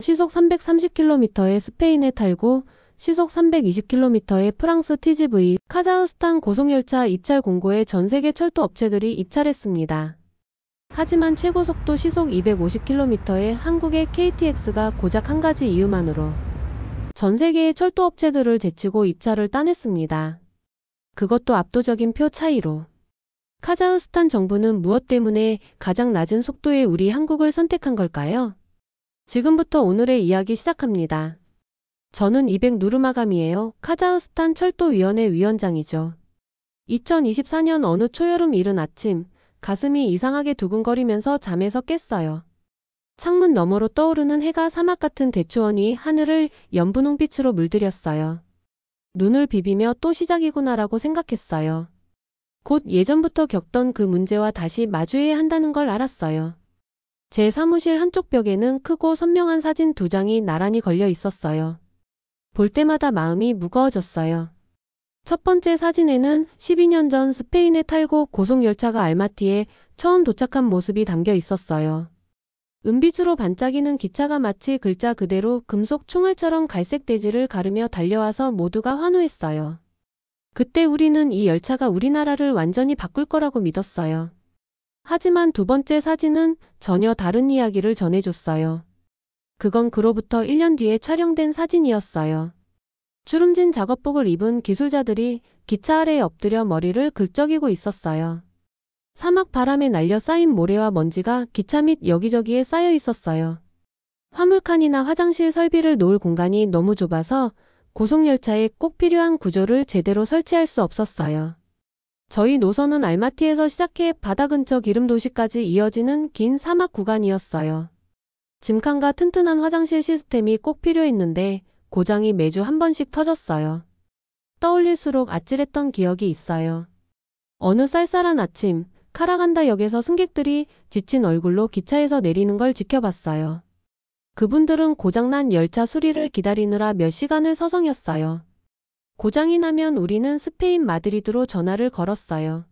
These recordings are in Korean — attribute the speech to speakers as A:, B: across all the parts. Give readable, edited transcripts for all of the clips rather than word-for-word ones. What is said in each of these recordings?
A: 시속 330km의 스페인의 탈고, 시속 320km의 프랑스 TGV, 카자흐스탄 고속열차 입찰 공고에 전세계 철도 업체들이 입찰했습니다. 하지만 최고속도 시속 250km의 한국의 KTX가 고작 한 가지 이유만으로 전세계의 철도 업체들을 제치고 입찰을 따냈습니다. 그것도 압도적인 표 차이로. 카자흐스탄 정부는 무엇 때문에 가장 낮은 속도의 우리 한국을 선택한 걸까요? 지금부터 오늘의 이야기 시작합니다. 저는 이백 누르마감이에요. 카자흐스탄 철도위원회 위원장이죠. 2024년 어느 초여름 이른 아침, 가슴이 이상하게 두근거리면서 잠에서 깼어요. 창문 너머로 떠오르는 해가 사막 같은 대초원이 하늘을 연분홍빛으로 물들였어요. 눈을 비비며 또 시작이구나라고 생각했어요. 곧 예전부터 겪던 그 문제와 다시 마주해야 한다는 걸 알았어요. 제 사무실 한쪽 벽에는 크고 선명한 사진 2장이 나란히 걸려 있었어요. 볼 때마다 마음이 무거워졌어요. 첫 번째 사진에는 12년 전 스페인의 탈고 고속열차가 알마티에 처음 도착한 모습이 담겨 있었어요. 은빛으로 반짝이는 기차가 마치 글자 그대로 금속 총알처럼 갈색 대지를 가르며 달려와서 모두가 환호했어요. 그때 우리는 이 열차가 우리나라를 완전히 바꿀 거라고 믿었어요. 하지만 두 번째 사진은 전혀 다른 이야기를 전해줬어요. 그건 그로부터 1년 뒤에 촬영된 사진이었어요. 주름진 작업복을 입은 기술자들이 기차 아래에 엎드려 머리를 긁적이고 있었어요. 사막 바람에 날려 쌓인 모래와 먼지가 기차 밑 여기저기에 쌓여 있었어요. 화물칸이나 화장실 설비를 놓을 공간이 너무 좁아서 고속열차에 꼭 필요한 구조를 제대로 설치할 수 없었어요. 저희 노선은 알마티에서 시작해 바다 근처 기름 도시까지 이어지는 긴 사막 구간이었어요. 짐칸과 튼튼한 화장실 시스템이 꼭 필요했는데 고장이 매주 한 번씩 터졌어요. 떠올릴수록 아찔했던 기억이 있어요. 어느 쌀쌀한 아침, 카라간다 역에서 승객들이 지친 얼굴로 기차에서 내리는 걸 지켜봤어요. 그분들은 고장난 열차 수리를 기다리느라 몇 시간을 서성였어요. 고장이 나면 우리는 스페인 마드리드로 전화를 걸었어요.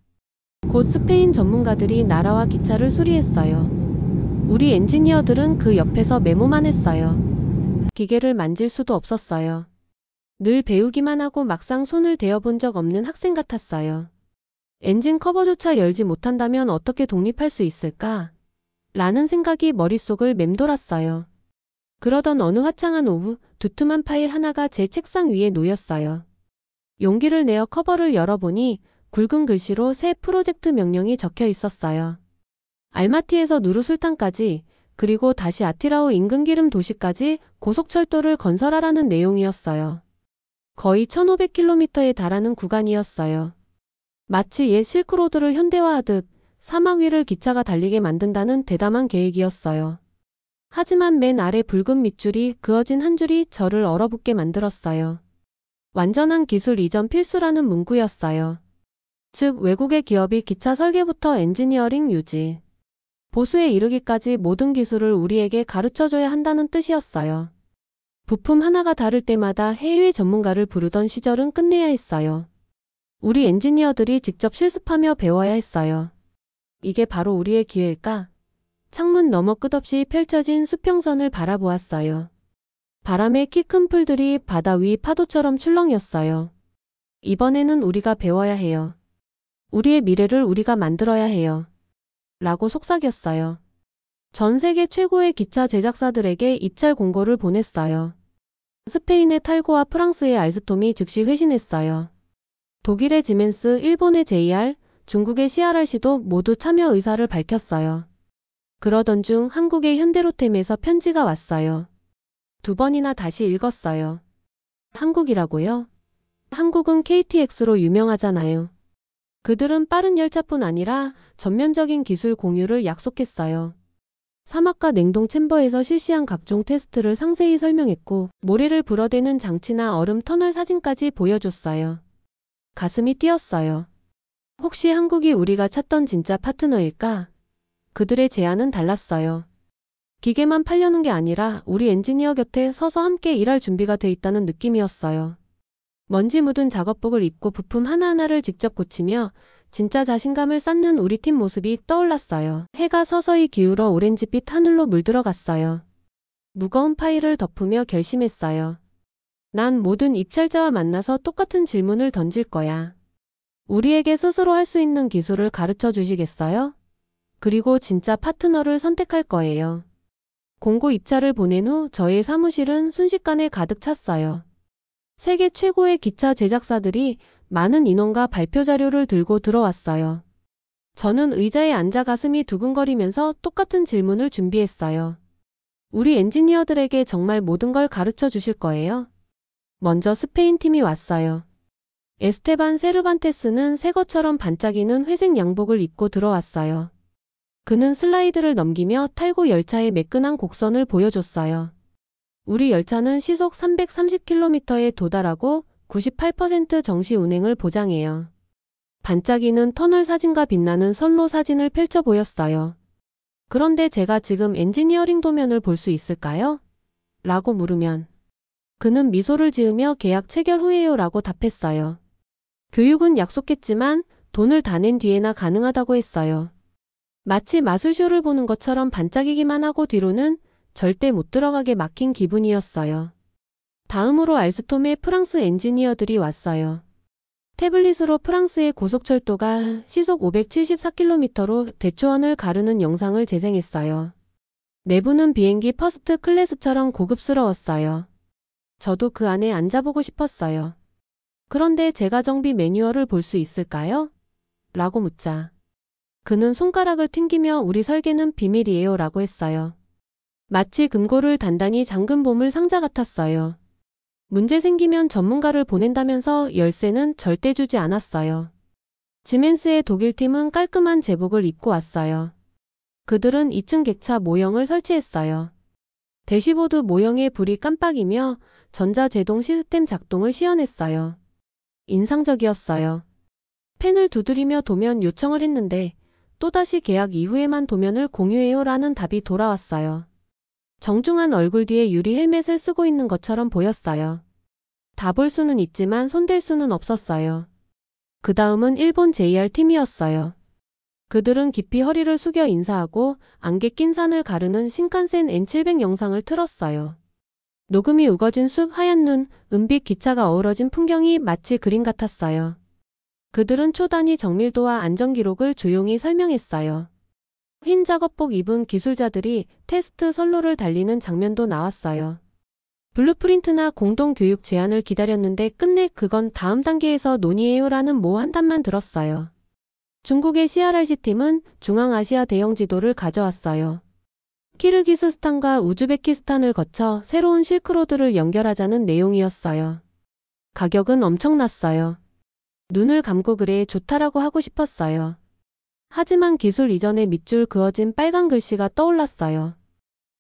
A: 곧 스페인 전문가들이 나라와 기차를 수리했어요. 우리 엔지니어들은 그 옆에서 메모만 했어요. 기계를 만질 수도 없었어요. 늘 배우기만 하고 막상 손을 대어본 적 없는 학생 같았어요. 엔진 커버조차 열지 못한다면 어떻게 독립할 수 있을까? 라는 생각이 머릿속을 맴돌았어요. 그러던 어느 화창한 오후, 두툼한 파일 하나가 제 책상 위에 놓였어요. 용기를 내어 커버를 열어보니 굵은 글씨로 새 프로젝트 명령이 적혀 있었어요. 알마티에서 누르술탄까지, 그리고 다시 아티라우 인근 기름 도시까지 고속철도를 건설하라는 내용이었어요. 거의 1500km에 달하는 구간이었어요. 마치 옛 실크로드를 현대화하듯 사막 위를 기차가 달리게 만든다는 대담한 계획이었어요. 하지만 맨 아래 붉은 밑줄이 그어진 한 줄이 저를 얼어붙게 만들었어요. 완전한 기술 이전 필수라는 문구였어요. 즉 외국의 기업이 기차 설계부터 엔지니어링 유지, 보수에 이르기까지 모든 기술을 우리에게 가르쳐줘야 한다는 뜻이었어요. 부품 하나가 다를 때마다 해외 전문가를 부르던 시절은 끝내야 했어요. 우리 엔지니어들이 직접 실습하며 배워야 했어요. 이게 바로 우리의 기회일까? 창문 너머 끝없이 펼쳐진 수평선을 바라보았어요. 바람에 키 큰 풀들이 바다 위 파도처럼 출렁였어요. 이번에는 우리가 배워야 해요. 우리의 미래를 우리가 만들어야 해요. 라고 속삭였어요. 전 세계 최고의 기차 제작사들에게 입찰 공고를 보냈어요. 스페인의 탈고와 프랑스의 알스톰이 즉시 회신했어요. 독일의 지멘스, 일본의 JR, 중국의 CRRC도 모두 참여 의사를 밝혔어요. 그러던 중 한국의 현대로템에서 편지가 왔어요. 2번이나 다시 읽었어요. 한국이라고요? 한국은 KTX로 유명하잖아요. 그들은 빠른 열차뿐 아니라 전면적인 기술 공유를 약속했어요. 사막과 냉동 챔버에서 실시한 각종 테스트를 상세히 설명했고 모래를 불어대는 장치나 얼음 터널 사진까지 보여줬어요. 가슴이 뛰었어요. 혹시 한국이 우리가 찾던 진짜 파트너일까? 그들의 제안은 달랐어요. 기계만 팔려는 게 아니라 우리 엔지니어 곁에 서서 함께 일할 준비가 돼 있다는 느낌이었어요. 먼지 묻은 작업복을 입고 부품 하나하나를 직접 고치며 진짜 자신감을 쌓는 우리 팀 모습이 떠올랐어요. 해가 서서히 기울어 오렌지빛 하늘로 물들어갔어요. 무거운 파일을 덮으며 결심했어요. 난 모든 입찰자와 만나서 똑같은 질문을 던질 거야. 우리에게 스스로 할 수 있는 기술을 가르쳐 주시겠어요? 그리고 진짜 파트너를 선택할 거예요. 공고 입찰을 보낸 후 저의 사무실은 순식간에 가득 찼어요. 세계 최고의 기차 제작사들이 많은 인원과 발표 자료를 들고 들어왔어요. 저는 의자에 앉아 가슴이 두근거리면서 똑같은 질문을 준비했어요. 우리 엔지니어들에게 정말 모든 걸 가르쳐 주실 거예요? 먼저 스페인 팀이 왔어요. 에스테반 세르반테스는 새 것처럼 반짝이는 회색 양복을 입고 들어왔어요. 그는 슬라이드를 넘기며 탈고 열차의 매끈한 곡선을 보여줬어요. 우리 열차는 시속 330km에 도달하고 98% 정시 운행을 보장해요. 반짝이는 터널 사진과 빛나는 선로 사진을 펼쳐 보였어요. 그런데 제가 지금 엔지니어링 도면을 볼 수 있을까요? 라고 물으면 그는 미소를 지으며 계약 체결 후에요 라고 답했어요. 교육은 약속했지만 돈을 다 낸 뒤에나 가능하다고 했어요. 마치 마술쇼를 보는 것처럼 반짝이기만 하고 뒤로는 절대 못 들어가게 막힌 기분이었어요. 다음으로 알스톰의 프랑스 엔지니어들이 왔어요. 태블릿으로 프랑스의 고속철도가 시속 574km로 대초원을 가르는 영상을 재생했어요. 내부는 비행기 퍼스트 클래스처럼 고급스러웠어요. 저도 그 안에 앉아보고 싶었어요. 그런데 제가 정비 매뉴얼을 볼 수 있을까요? 라고 묻자. 그는 손가락을 튕기며 우리 설계는 비밀이에요 라고 했어요. 마치 금고를 단단히 잠근 보물 상자 같았어요. 문제 생기면 전문가를 보낸다면서 열쇠는 절대 주지 않았어요. 지멘스의 독일팀은 깔끔한 제복을 입고 왔어요. 그들은 2층 객차 모형을 설치했어요. 대시보드 모형의 불이 깜빡이며 전자제동 시스템 작동을 시연했어요. 인상적이었어요. 펜을 두드리며 도면 요청을 했는데 또다시 계약 이후에만 도면을 공유해요 라는 답이 돌아왔어요. 정중한 얼굴 뒤에 유리 헬멧을 쓰고 있는 것처럼 보였어요. 다 볼 수는 있지만 손댈 수는 없었어요. 그 다음은 일본 JR 팀이었어요. 그들은 깊이 허리를 숙여 인사하고 안개 낀 산을 가르는 신칸센 N700 영상을 틀었어요. 녹음이 우거진 숲, 하얀 눈, 은빛 기차가 어우러진 풍경이 마치 그림 같았어요. 그들은 초단위 정밀도와 안전 기록을 조용히 설명했어요. 흰 작업복 입은 기술자들이 테스트 선로를 달리는 장면도 나왔어요. 블루프린트나 공동교육 제안을 기다렸는데 끝내 그건 다음 단계에서 논의해요라는 모 한 단만 들었어요. 중국의 CRRC팀은 중앙아시아 대형 지도를 가져왔어요. 키르기스스탄과 우즈베키스탄을 거쳐 새로운 실크로드를 연결하자는 내용이었어요. 가격은 엄청났어요. 눈을 감고 그래 좋다라고 하고 싶었어요. 하지만 기술 이전에 밑줄 그어진 빨간 글씨가 떠올랐어요.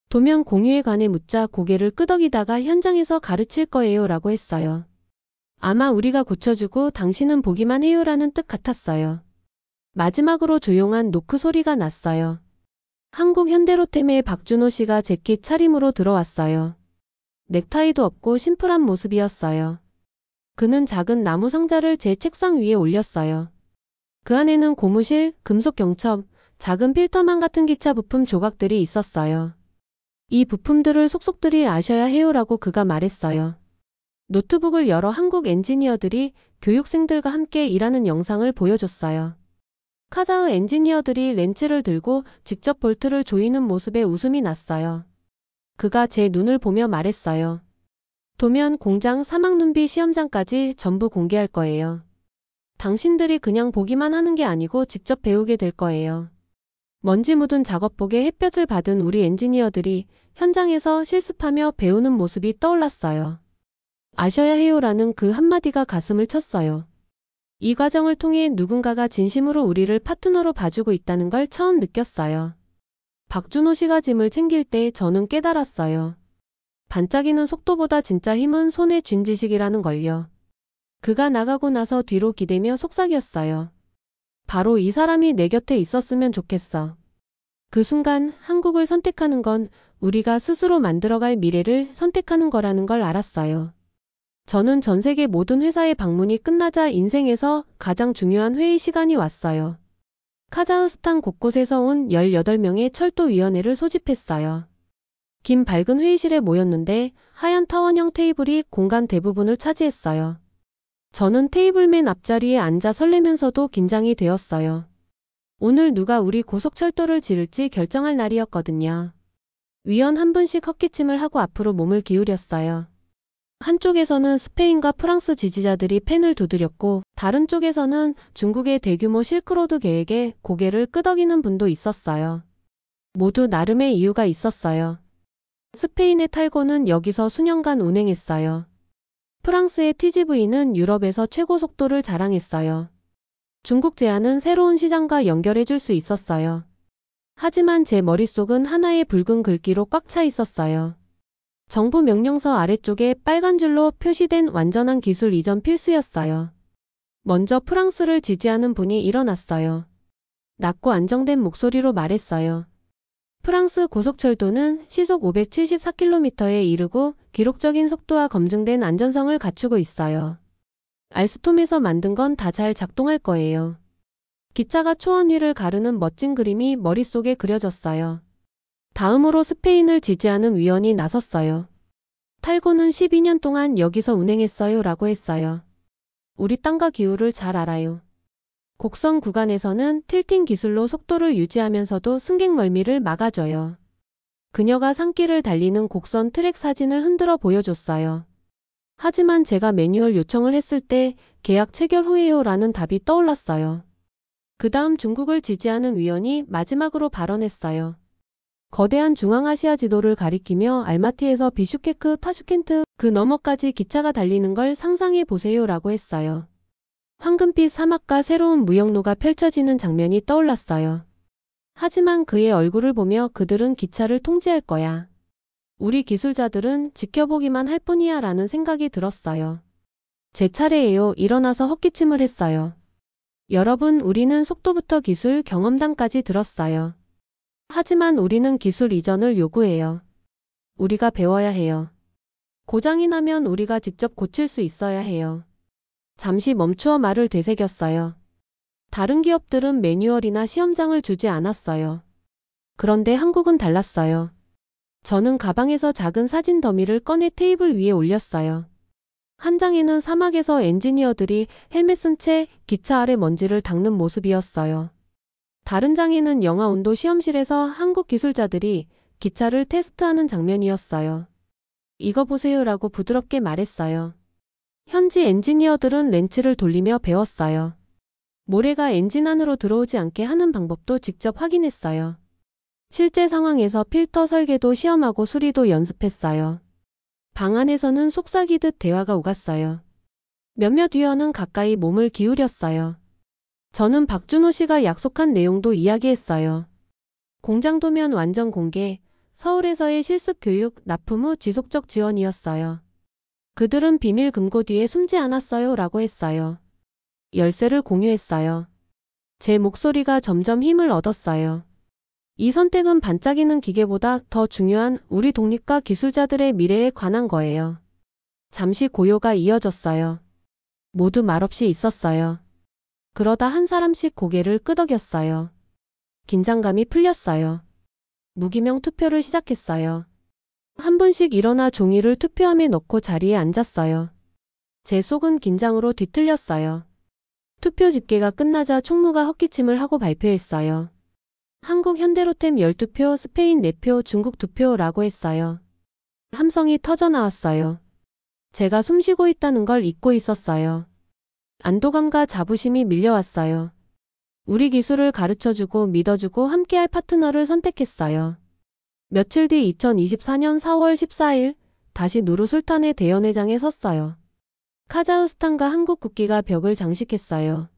A: 도면 공유에 관해 묻자 고개를 끄덕이다가 현장에서 가르칠 거예요 라고 했어요. 아마 우리가 고쳐주고 당신은 보기만 해요 라는 뜻 같았어요. 마지막으로 조용한 노크 소리가 났어요. 한국 현대로템의 박준호 씨가 재킷 차림으로 들어왔어요. 넥타이도 없고 심플한 모습이었어요. 그는 작은 나무 상자를 제 책상 위에 올렸어요. 그 안에는 고무실, 금속 경첩, 작은 필터망 같은 기차 부품 조각들이 있었어요. 이 부품들을 속속들이 아셔야 해요라고 그가 말했어요. 노트북을 열어 한국 엔지니어들이 교육생들과 함께 일하는 영상을 보여줬어요. 카자흐 엔지니어들이 렌치를 들고 직접 볼트를 조이는 모습에 웃음이 났어요. 그가 제 눈을 보며 말했어요. 도면 공장 사막눈비 시험장까지 전부 공개할 거예요. 당신들이 그냥 보기만 하는 게 아니고 직접 배우게 될 거예요. 먼지 묻은 작업복에 햇볕을 받은 우리 엔지니어들이 현장에서 실습하며 배우는 모습이 떠올랐어요. 아셔야 해요라는 그 한마디가 가슴을 쳤어요. 이 과정을 통해 누군가가 진심으로 우리를 파트너로 봐주고 있다는 걸 처음 느꼈어요. 박준호 씨가 짐을 챙길 때 저는 깨달았어요. 반짝이는 속도보다 진짜 힘은 손에 쥔 지식이라는 걸요. 그가 나가고 나서 뒤로 기대며 속삭였어요. 바로 이 사람이 내 곁에 있었으면 좋겠어. 그 순간 한국을 선택하는 건 우리가 스스로 만들어갈 미래를 선택하는 거라는 걸 알았어요. 저는 전 세계 모든 회사의 방문이 끝나자 인생에서 가장 중요한 회의 시간이 왔어요. 카자흐스탄 곳곳에서 온 18명의 철도위원회를 소집했어요. 긴 밝은 회의실에 모였는데 하얀 타원형 테이블이 공간 대부분을 차지했어요. 저는 테이블 맨 앞자리에 앉아 설레면서도 긴장이 되었어요. 오늘 누가 우리 고속철도를 지을지 결정할 날이었거든요. 위원 한 분씩 헛기침을 하고 앞으로 몸을 기울였어요. 한쪽에서는 스페인과 프랑스 지지자들이 펜을 두드렸고 다른 쪽에서는 중국의 대규모 실크로드 계획에 고개를 끄덕이는 분도 있었어요. 모두 나름의 이유가 있었어요. 스페인의 탈고는 여기서 수년간 운행했어요. 프랑스의 TGV는 유럽에서 최고 속도를 자랑했어요. 중국 제안은 새로운 시장과 연결해 줄 수 있었어요. 하지만 제 머릿속은 하나의 붉은 글귀로 꽉 차 있었어요. 정부 명령서 아래쪽에 빨간 줄로 표시된 완전한 기술 이전 필수였어요. 먼저 프랑스를 지지하는 분이 일어났어요. 낮고 안정된 목소리로 말했어요. 프랑스 고속철도는 시속 574km에 이르고 기록적인 속도와 검증된 안전성을 갖추고 있어요. 알스톰에서 만든 건 다 잘 작동할 거예요. 기차가 초원 위를 가르는 멋진 그림이 머릿속에 그려졌어요. 다음으로 스페인을 지지하는 위원이 나섰어요. 탈고는 12년 동안 여기서 운행했어요 라고 했어요. 우리 땅과 기후를 잘 알아요. 곡선 구간에서는 틸팅 기술로 속도를 유지하면서도 승객 멀미를 막아줘요. 그녀가 산길을 달리는 곡선 트랙 사진을 흔들어 보여줬어요. 하지만 제가 매뉴얼 요청을 했을 때 계약 체결 후에요 라는 답이 떠올랐어요. 그 다음 중국을 지지하는 위원이 마지막으로 발언했어요. 거대한 중앙아시아 지도를 가리키며 알마티에서 비슈케크, 타슈켄트, 그 너머까지 기차가 달리는 걸 상상해 보세요 라고 했어요. 황금빛 사막과 새로운 무역로가 펼쳐지는 장면이 떠올랐어요. 하지만 그의 얼굴을 보며 그들은 기차를 통제할 거야. 우리 기술자들은 지켜보기만 할 뿐이야 라는 생각이 들었어요. 제 차례예요. 일어나서 헛기침을 했어요. 여러분, 우리는 속도부터 기술, 경험담까지 들었어요. 하지만 우리는 기술 이전을 요구해요. 우리가 배워야 해요. 고장이 나면 우리가 직접 고칠 수 있어야 해요. 잠시 멈추어 말을 되새겼어요. 다른 기업들은 매뉴얼이나 시험장을 주지 않았어요. 그런데 한국은 달랐어요. 저는 가방에서 작은 사진 더미를 꺼내 테이블 위에 올렸어요. 한 장에는 사막에서 엔지니어들이 헬멧 쓴 채 기차 아래 먼지를 닦는 모습이었어요. 다른 장에는 영하 온도 시험실에서 한국 기술자들이 기차를 테스트하는 장면이었어요. 이거 보세요 라고 부드럽게 말했어요. 현지 엔지니어들은 렌치를 돌리며 배웠어요. 모래가 엔진 안으로 들어오지 않게 하는 방법도 직접 확인했어요. 실제 상황에서 필터 설계도 시험하고 수리도 연습했어요. 방 안에서는 속삭이듯 대화가 오갔어요. 몇몇 위원은 가까이 몸을 기울였어요. 저는 박준호 씨가 약속한 내용도 이야기했어요. 공장 도면 완전 공개, 서울에서의 실습 교육, 납품 후 지속적 지원이었어요. 그들은 비밀 금고 뒤에 숨지 않았어요 라고 했어요. 열쇠를 공유했어요. 제 목소리가 점점 힘을 얻었어요. 이 선택은 반짝이는 기계보다 더 중요한 우리 독립과 기술자들의 미래에 관한 거예요. 잠시 고요가 이어졌어요. 모두 말없이 있었어요. 그러다 한 사람씩 고개를 끄덕였어요. 긴장감이 풀렸어요. 무기명 투표를 시작했어요. 한 분씩 일어나 종이를 투표함에 넣고 자리에 앉았어요. 제 속은 긴장으로 뒤틀렸어요. 투표 집계가 끝나자 총무가 헛기침을 하고 발표했어요. 한국 현대로템 12표, 스페인 4표, 중국 2표라고 했어요. 함성이 터져나왔어요. 제가 숨쉬고 있다는 걸 잊고 있었어요. 안도감과 자부심이 밀려왔어요. 우리 기술을 가르쳐주고 믿어주고 함께할 파트너를 선택했어요. 며칠 뒤 2024년 4월 14일 다시 누르술탄의 대연회장에 섰어요. 카자흐스탄과 한국 국기가 벽을 장식했어요.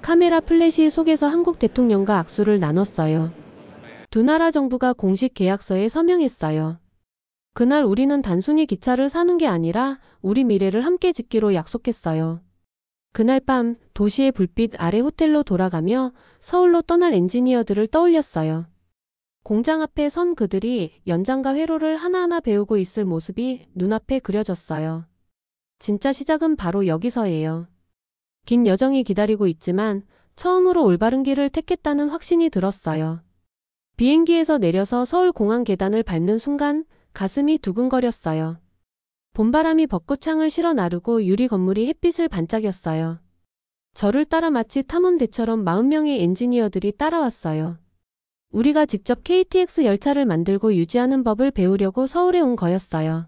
A: 카메라 플래시 속에서 한국 대통령과 악수를 나눴어요. 두 나라 정부가 공식 계약서에 서명했어요. 그날 우리는 단순히 기차를 사는 게 아니라 우리 미래를 함께 짓기로 약속했어요. 그날 밤 도시의 불빛 아래 호텔로 돌아가며 서울로 떠날 엔지니어들을 떠올렸어요. 공장 앞에 선 그들이 연장과 회로를 하나하나 배우고 있을 모습이 눈앞에 그려졌어요. 진짜 시작은 바로 여기서예요. 긴 여정이 기다리고 있지만 처음으로 올바른 길을 택했다는 확신이 들었어요. 비행기에서 내려서 서울공항 계단을 밟는 순간 가슴이 두근거렸어요. 봄바람이 벚꽃창을 실어 나르고 유리 건물이 햇빛을 반짝였어요. 저를 따라 마치 탐험대처럼 40명의 엔지니어들이 따라왔어요. 우리가 직접 KTX 열차를 만들고 유지하는 법을 배우려고 서울에 온 거였어요.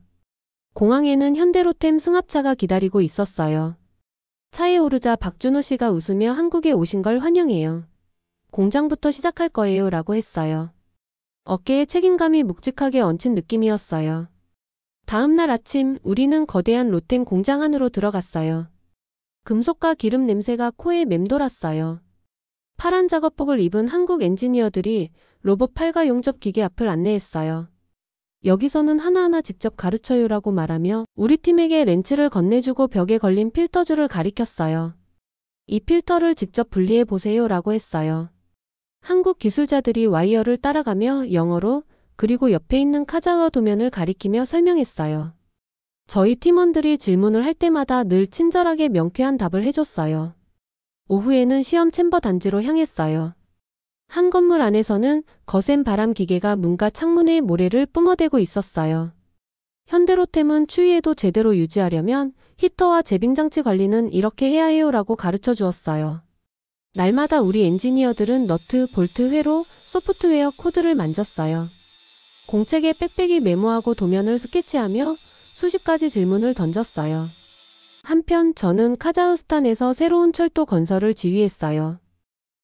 A: 공항에는 현대로템 승합차가 기다리고 있었어요. 차에 오르자 박준호 씨가 웃으며 한국에 오신 걸 환영해요. 공장부터 시작할 거예요 라고 했어요. 어깨에 책임감이 묵직하게 얹힌 느낌이었어요. 다음 날 아침 우리는 거대한 로템 공장 안으로 들어갔어요. 금속과 기름 냄새가 코에 맴돌았어요. 파란 작업복을 입은 한국 엔지니어들이 로봇 팔과 용접 기계 앞을 안내했어요. 여기서는 하나하나 직접 가르쳐요라고 말하며 우리 팀에게 렌치를 건네주고 벽에 걸린 필터줄을 가리켰어요. 이 필터를 직접 분리해 보세요라고 했어요. 한국 기술자들이 와이어를 따라가며 영어로 그리고 옆에 있는 카자흐어 도면을 가리키며 설명했어요. 저희 팀원들이 질문을 할 때마다 늘 친절하게 명쾌한 답을 해줬어요. 오후에는 시험 챔버 단지로 향했어요. 한 건물 안에서는 거센 바람 기계가 문과 창문에 모래를 뿜어대고 있었어요. 현대로템은 추위에도 제대로 유지하려면 히터와 제빙장치 관리는 이렇게 해야 해요라고 가르쳐 주었어요. 날마다 우리 엔지니어들은 너트, 볼트, 회로, 소프트웨어 코드를 만졌어요. 공책에 빽빽이 메모하고 도면을 스케치하며 수십 가지 질문을 던졌어요. 한편 저는 카자흐스탄에서 새로운 철도 건설을 지휘했어요.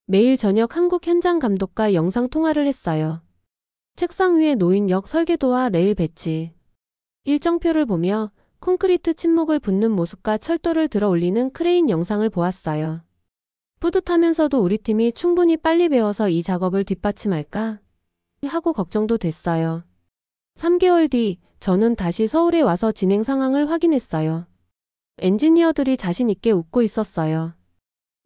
A: 매일 저녁 한국 현장 감독과 영상 통화를 했어요. 책상 위에 놓인 역 설계도와 레일 배치, 일정표를 보며 콘크리트 침목을 붓는 모습과 철도를 들어 올리는 크레인 영상을 보았어요. 뿌듯하면서도 우리 팀이 충분히 빨리 배워서 이 작업을 뒷받침할까 하고 걱정도 됐어요. 3개월 뒤 저는 다시 서울에 와서 진행 상황을 확인했어요. 엔지니어들이 자신 있게 웃고 있었어요.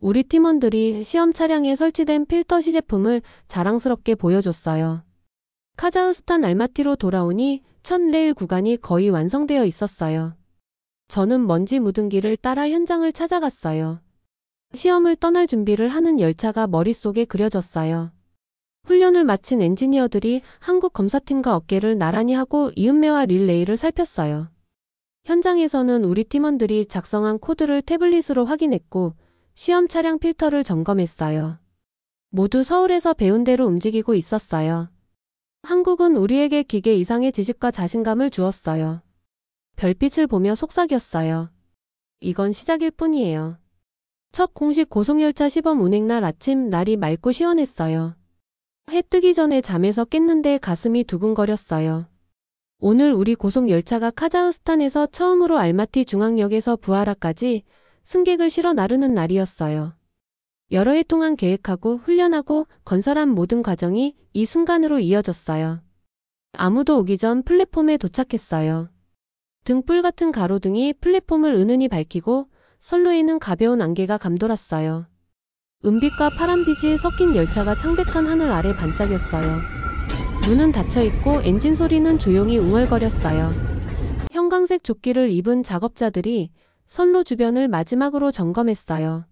A: 우리 팀원들이 시험 차량에 설치된 필터 시제품을 자랑스럽게 보여줬어요. 카자흐스탄 알마티로 돌아오니 첫 레일 구간이 거의 완성되어 있었어요. 저는 먼지 묻은 길을 따라 현장을 찾아갔어요. 시험을 떠날 준비를 하는 열차가 머릿속에 그려졌어요. 훈련을 마친 엔지니어들이 한국 검사팀과 어깨를 나란히 하고 이음매와 릴레이를 살폈어요. 현장에서는 우리 팀원들이 작성한 코드를 태블릿으로 확인했고 시험 차량 필터를 점검했어요. 모두 서울에서 배운 대로 움직이고 있었어요. 한국은 우리에게 기계 이상의 지식과 자신감을 주었어요. 별빛을 보며 속삭였어요. 이건 시작일 뿐이에요. 첫 공식 고속열차 시범 운행날 아침 날이 맑고 시원했어요. 해 뜨기 전에 잠에서 깼는데 가슴이 두근거렸어요. 오늘 우리 고속열차가 카자흐스탄에서 처음으로 알마티 중앙역에서 부하라까지 승객을 실어 나르는 날이었어요. 여러 해 동안 계획하고 훈련하고 건설한 모든 과정이 이 순간으로 이어졌어요. 아무도 오기 전 플랫폼에 도착했어요. 등불 같은 가로등이 플랫폼을 은은히 밝히고 선로에는 가벼운 안개가 감돌았어요. 은빛과 파란빛이 섞인 열차가 창백한 하늘 아래 반짝였어요. 문은 닫혀있고 엔진 소리는 조용히 웅얼거렸어요. 형광색 조끼를 입은 작업자들이 선로 주변을 마지막으로 점검했어요.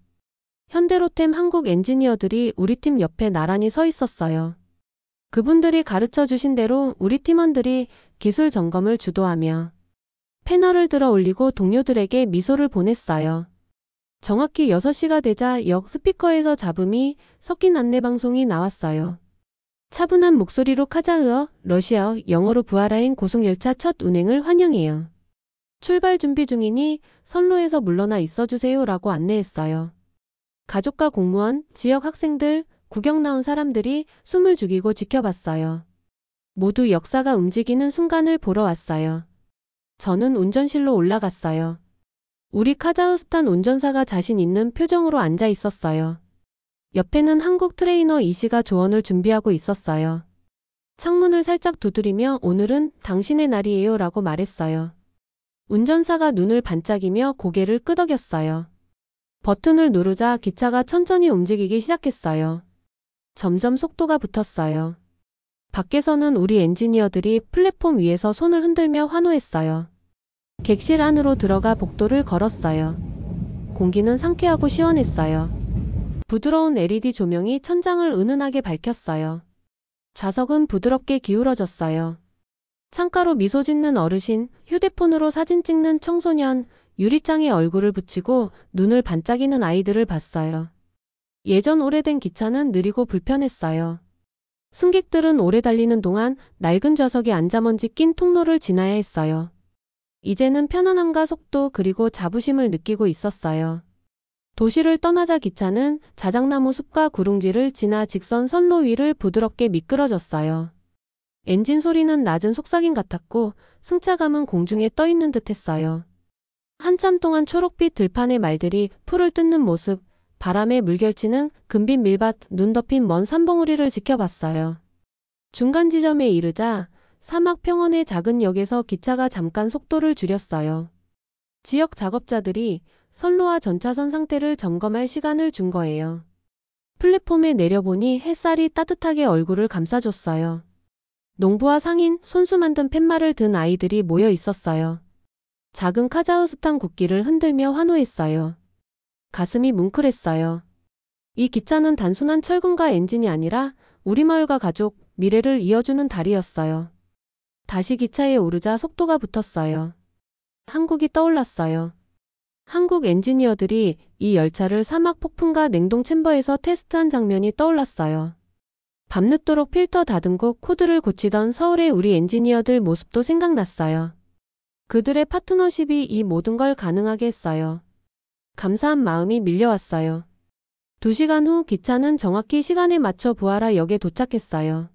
A: 현대로템 한국 엔지니어들이 우리 팀 옆에 나란히 서 있었어요. 그분들이 가르쳐 주신 대로 우리 팀원들이 기술 점검을 주도하며 패널을 들어 올리고 동료들에게 미소를 보냈어요. 정확히 6시가 되자 역 스피커에서 잡음이 섞인 안내방송이 나왔어요. 차분한 목소리로 카자흐어, 러시아어, 영어로 부하라행 고속열차 첫 운행을 환영해요. 출발 준비 중이니 선로에서 물러나 있어주세요 라고 안내했어요. 가족과 공무원, 지역 학생들, 구경 나온 사람들이 숨을 죽이고 지켜봤어요. 모두 역사가 움직이는 순간을 보러 왔어요. 저는 운전실로 올라갔어요. 우리 카자흐스탄 운전사가 자신 있는 표정으로 앉아 있었어요. 옆에는 한국 트레이너 이씨가 조언을 준비하고 있었어요. 창문을 살짝 두드리며 오늘은 당신의 날이에요 라고 말했어요. 운전사가 눈을 반짝이며 고개를 끄덕였어요. 버튼을 누르자 기차가 천천히 움직이기 시작했어요. 점점 속도가 붙었어요. 밖에서는 우리 엔지니어들이 플랫폼 위에서 손을 흔들며 환호했어요. 객실 안으로 들어가 복도를 걸었어요. 공기는 상쾌하고 시원했어요. 부드러운 LED 조명이 천장을 은은하게 밝혔어요. 좌석은 부드럽게 기울어졌어요. 창가로 미소 짓는 어르신, 휴대폰으로 사진 찍는 청소년, 유리창에 얼굴을 붙이고 눈을 반짝이는 아이들을 봤어요. 예전 오래된 기차는 느리고 불편했어요. 승객들은 오래 달리는 동안 낡은 좌석에 앉아 먼지 낀 통로를 지나야 했어요. 이제는 편안함과 속도 그리고 자부심을 느끼고 있었어요. 도시를 떠나자 기차는 자작나무 숲과 구릉지를 지나 직선 선로 위를 부드럽게 미끄러졌어요. 엔진 소리는 낮은 속삭임 같았고 승차감은 공중에 떠있는 듯했어요. 한참 동안 초록빛 들판의 말들이 풀을 뜯는 모습, 바람에 물결치는 금빛 밀밭, 눈 덮인 먼 산봉우리를 지켜봤어요. 중간 지점에 이르자 사막 평원의 작은 역에서 기차가 잠깐 속도를 줄였어요. 지역 작업자들이 선로와 전차선 상태를 점검할 시간을 준 거예요. 플랫폼에 내려보니 햇살이 따뜻하게 얼굴을 감싸줬어요. 농부와 상인, 손수 만든 팻말을 든 아이들이 모여 있었어요. 작은 카자흐스탄 국기를 흔들며 환호했어요. 가슴이 뭉클했어요. 이 기차는 단순한 철근과 엔진이 아니라 우리 마을과 가족, 미래를 이어주는 다리였어요. 다시 기차에 오르자 속도가 붙었어요. 한국이 떠올랐어요. 한국 엔지니어들이 이 열차를 사막 폭풍과 냉동 챔버에서 테스트한 장면이 떠올랐어요. 밤늦도록 필터 다듬고 코드를 고치던 서울의 우리 엔지니어들 모습도 생각났어요. 그들의 파트너십이 이 모든 걸 가능하게 했어요. 감사한 마음이 밀려왔어요. 2시간 후 기차는 정확히 시간에 맞춰 부하라 역에 도착했어요.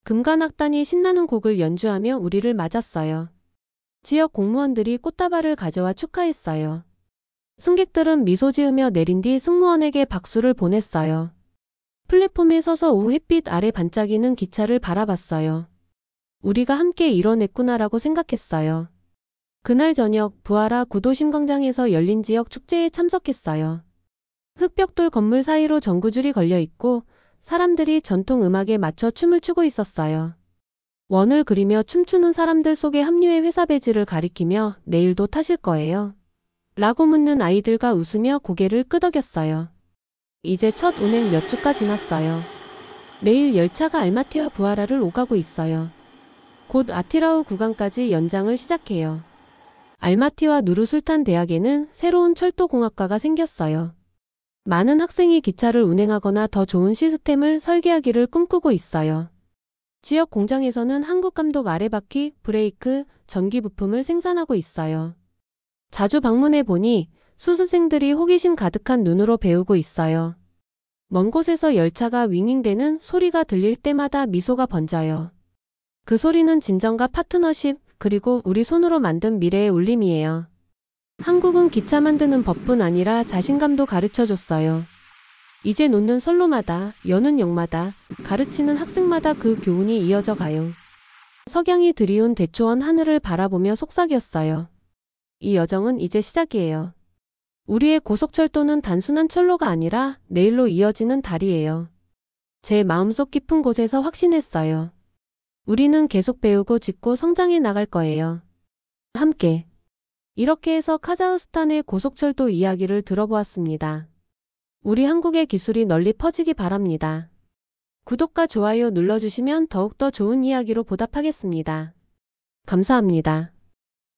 A: 금관 악단이 신나는 곡을 연주하며 우리를 맞았어요. 지역 공무원들이 꽃다발을 가져와 축하했어요. 승객들은 미소 지으며 내린 뒤 승무원에게 박수를 보냈어요. 플랫폼에 서서 오후 햇빛 아래 반짝이는 기차를 바라봤어요. 우리가 함께 이뤄냈구나라고 생각했어요. 그날 저녁 부하라 구도심광장에서 열린 지역 축제에 참석했어요. 흑벽돌 건물 사이로 전구줄이 걸려있고 사람들이 전통 음악에 맞춰 춤을 추고 있었어요. 원을 그리며 춤추는 사람들 속에 합류의 회사 배지를 가리키며 내일도 타실 거예요? 라고 묻는 아이들과 웃으며 고개를 끄덕였어요. 이제 첫 운행 몇 주가 지났어요. 매일 열차가 알마티와 부하라를 오가고 있어요. 곧 아티라우 구간까지 연장을 시작해요. 알마티와 누르술탄 대학에는 새로운 철도공학과가 생겼어요. 많은 학생이 기차를 운행하거나 더 좋은 시스템을 설계하기를 꿈꾸고 있어요. 지역 공장에서는 한국 감독 아래 바퀴, 브레이크, 전기 부품을 생산하고 있어요. 자주 방문해 보니 수습생들이 호기심 가득한 눈으로 배우고 있어요. 먼 곳에서 열차가 윙윙대는 소리가 들릴 때마다 미소가 번져요. 그 소리는 진정과 파트너십, 그리고 우리 손으로 만든 미래의 울림이에요. 한국은 기차 만드는 법뿐 아니라 자신감도 가르쳐줬어요. 이제 놓는 선로마다, 여는 역마다, 가르치는 학생마다 그 교훈이 이어져 가요. 석양이 드리운 대초원 하늘을 바라보며 속삭였어요. 이 여정은 이제 시작이에요. 우리의 고속철도는 단순한 철로가 아니라 내일로 이어지는 다리예요. 제 마음속 깊은 곳에서 확신했어요. 우리는 계속 배우고 짓고 성장해 나갈 거예요. 함께. 이렇게 해서 카자흐스탄의 고속철도 이야기를 들어보았습니다. 우리 한국의 기술이 널리 퍼지기 바랍니다. 구독과 좋아요 눌러주시면 더욱더 좋은 이야기로 보답하겠습니다. 감사합니다.